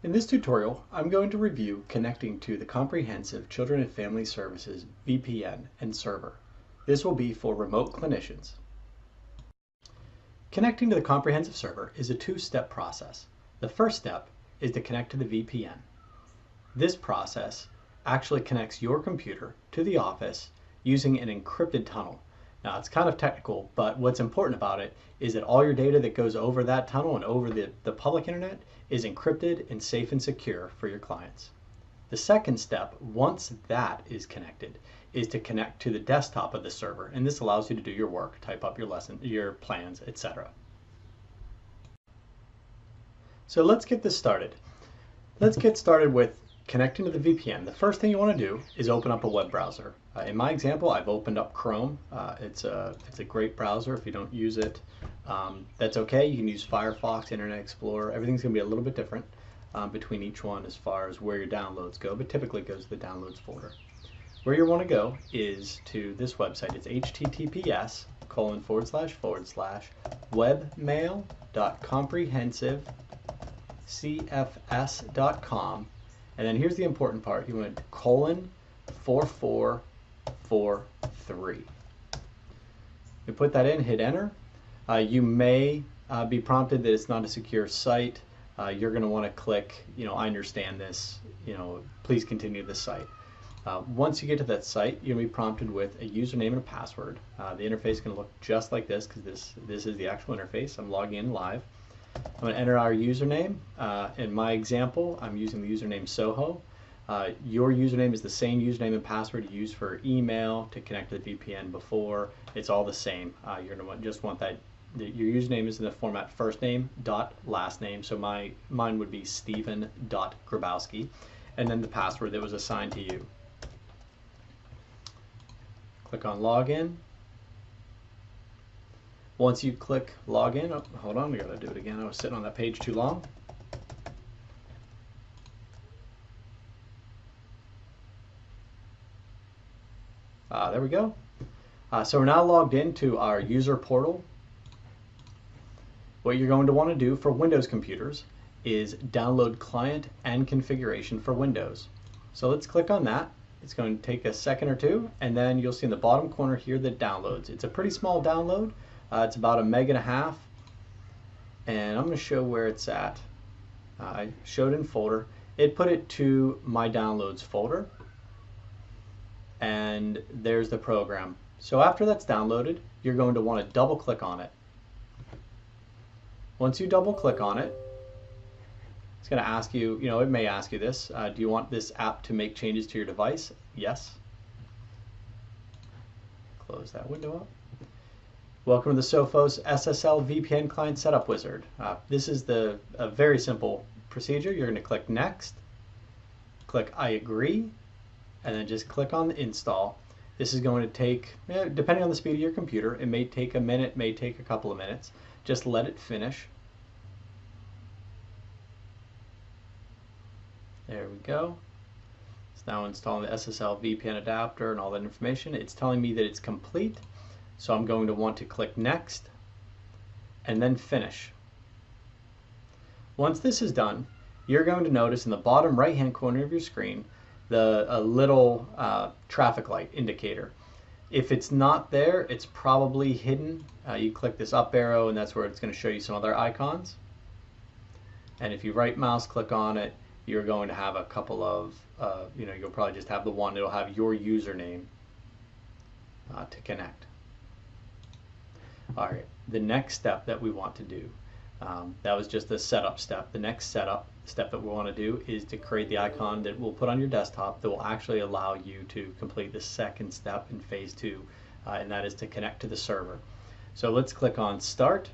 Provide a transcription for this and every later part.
In this tutorial, I'm going to review connecting to the Comprehensive Children and Family Services VPN and server. This will be for remote clinicians. Connecting to the comprehensive server is a two-step process. The first step is to connect to the VPN. This process actually connects your computer to the office using an encrypted tunnel. Now, it's kind of technical, but what's important about it is that all your data that goes over that tunnel and over the public internet is encrypted and safe and secure for your clients. The second step, once that is connected, is to connect to the desktop of the server, and this allows you to do your work, type up your lesson, your plans, etc. So let's get this started. Let's get started with connecting to the VPN. The first thing you want to do is open up a web browser. In my example, I've opened up Chrome. It's a great browser. If you don't use it, that's okay. You can use Firefox, Internet Explorer. Everything's going to be a little bit different between each one as far as where your downloads go, but typically it goes to the downloads folder. Where you want to go is to this website. It's https://webmail.comprehensivecfs.com. And then here's the important part. You want :4443. You put that in, hit enter. You may be prompted that it's not a secure site. You're going to want to click, I understand this, please continue this site. Once you get to that site, you're going to be prompted with a username and a password. The interface is going to look just like this because this is the actual interface. I'm logging in live. I'm going to enter our username. In my example, I'm using the username Soho. Your username is the same username and password you used for email to connect to the VPN before. It's all the same. You're going to just want that. Your username is in the format first name dot last name. So mine would be Stephen.Grabowski, and then the password that was assigned to you. Click on login. Once you click login, oh, hold on, we gotta do it again. I was sitting on that page too long. There we go. So we're now logged into our user portal. What you're going to want to do for Windows computers is download client and configuration for Windows. So let's click on that. It's going to take a second or two, and then you'll see in the bottom corner here that downloads. It's a pretty small download. It's about 1.5 MB, and I'm going to show where it's at. I showed in folder. It put it to my downloads folder, and there's the program. So after that's downloaded, you're going to want to double click on it. Once you double click on it, it's going to ask you, it may ask you this, do you want this app to make changes to your device? Yes. Close that window up. Welcome to the Sophos SSL VPN Client Setup Wizard. This is a very simple procedure. You're going to click Next, click I agree, and then just click on the install. This is going to take, depending on the speed of your computer, it may take a minute, may take a couple of minutes. Just let it finish. There we go. It's now installing the SSL VPN adapter and all that information. It's telling me that it's complete. So I'm going to want to click Next and then Finish. Once this is done, you're going to notice in the bottom right-hand corner of your screen a little traffic light indicator. If it's not there, it's probably hidden. You click this up arrow, and that's where it's going to show you some other icons. And if you right mouse click on it, you're going to have a couple of, you'll probably just have the one. It'll have your username to connect. All right, the next step that we want to do, that was just the setup step. The next setup step that we want to do is to create the icon that we'll put on your desktop that will actually allow you to complete the second step in phase 2, and that is to connect to the server. So let's click on Start.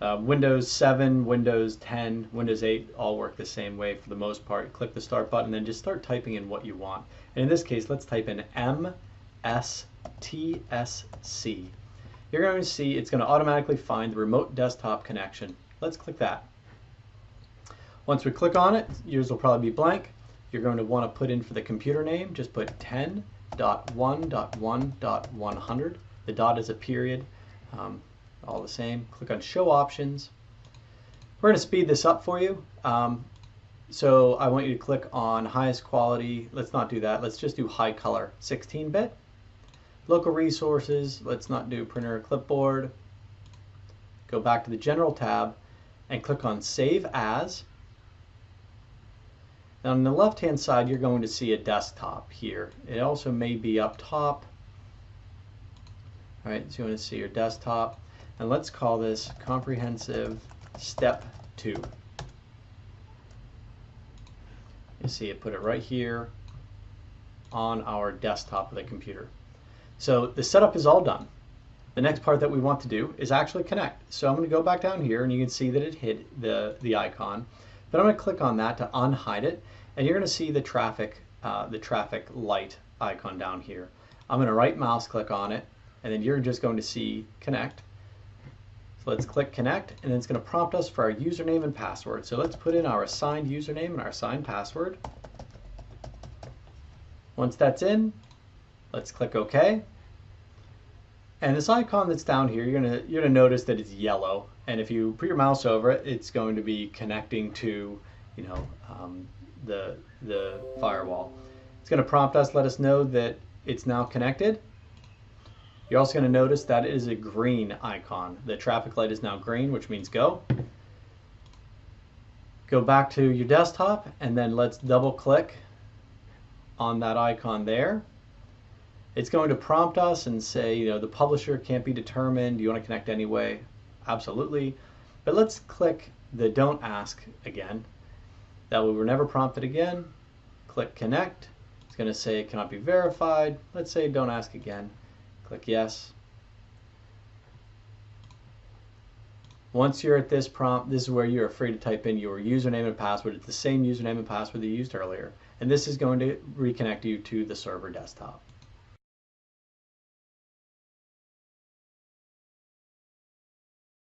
Windows 7, Windows 10, Windows 8 all work the same way for the most part. Click the Start button and then just start typing in what you want. And in this case, let's type in MSTSC. You're going to see it's going to automatically find the remote desktop connection. Let's click that. Once we click on it, yours will probably be blank. You're going to want to put in for the computer name, just put 10.1.1.100. The dot is a period. All the same. Click on Show Options. We're going to speed this up for you. So I want you to click on highest quality. Let's not do that. Let's just do high color, 16-bit. Local resources, let's not do printer or clipboard. Go back to the general tab and click on save as. Now on the left hand side you're going to see a desktop here. It also may be up top. Alright, so you want to see your desktop. And let's call this comprehensive step 2. You see it put it right here on our desktop of the computer. So the setup is all done. The next part that we want to do is actually connect. So I'm going to go back down here and you can see that it hid the icon. But I'm going to click on that to unhide it, and you're going to see the traffic light icon down here. I'm going to right mouse click on it, and then you're just going to see connect. So let's click connect, and then it's going to prompt us for our username and password. So let's put in our assigned username and our assigned password. Once that's in, let's click OK. And this icon that's down here, you're gonna notice that it's yellow, and if you put your mouse over it, it's going to be connecting to, the firewall. It's going to prompt us, let us know that it's now connected. You're also going to notice that it is a green icon. The traffic light is now green, which means go. Go back to your desktop, and then let's double click on that icon there. It's going to prompt us and say, the publisher can't be determined. Do you want to connect anyway? Absolutely. But let's click the don't ask again. That way we're never prompted again. Click connect. It's going to say it cannot be verified. Let's say don't ask again. Click yes. Once you're at this prompt, this is where you're free to type in your username and password. It's the same username and password that you used earlier. And this is going to reconnect you to the server desktop.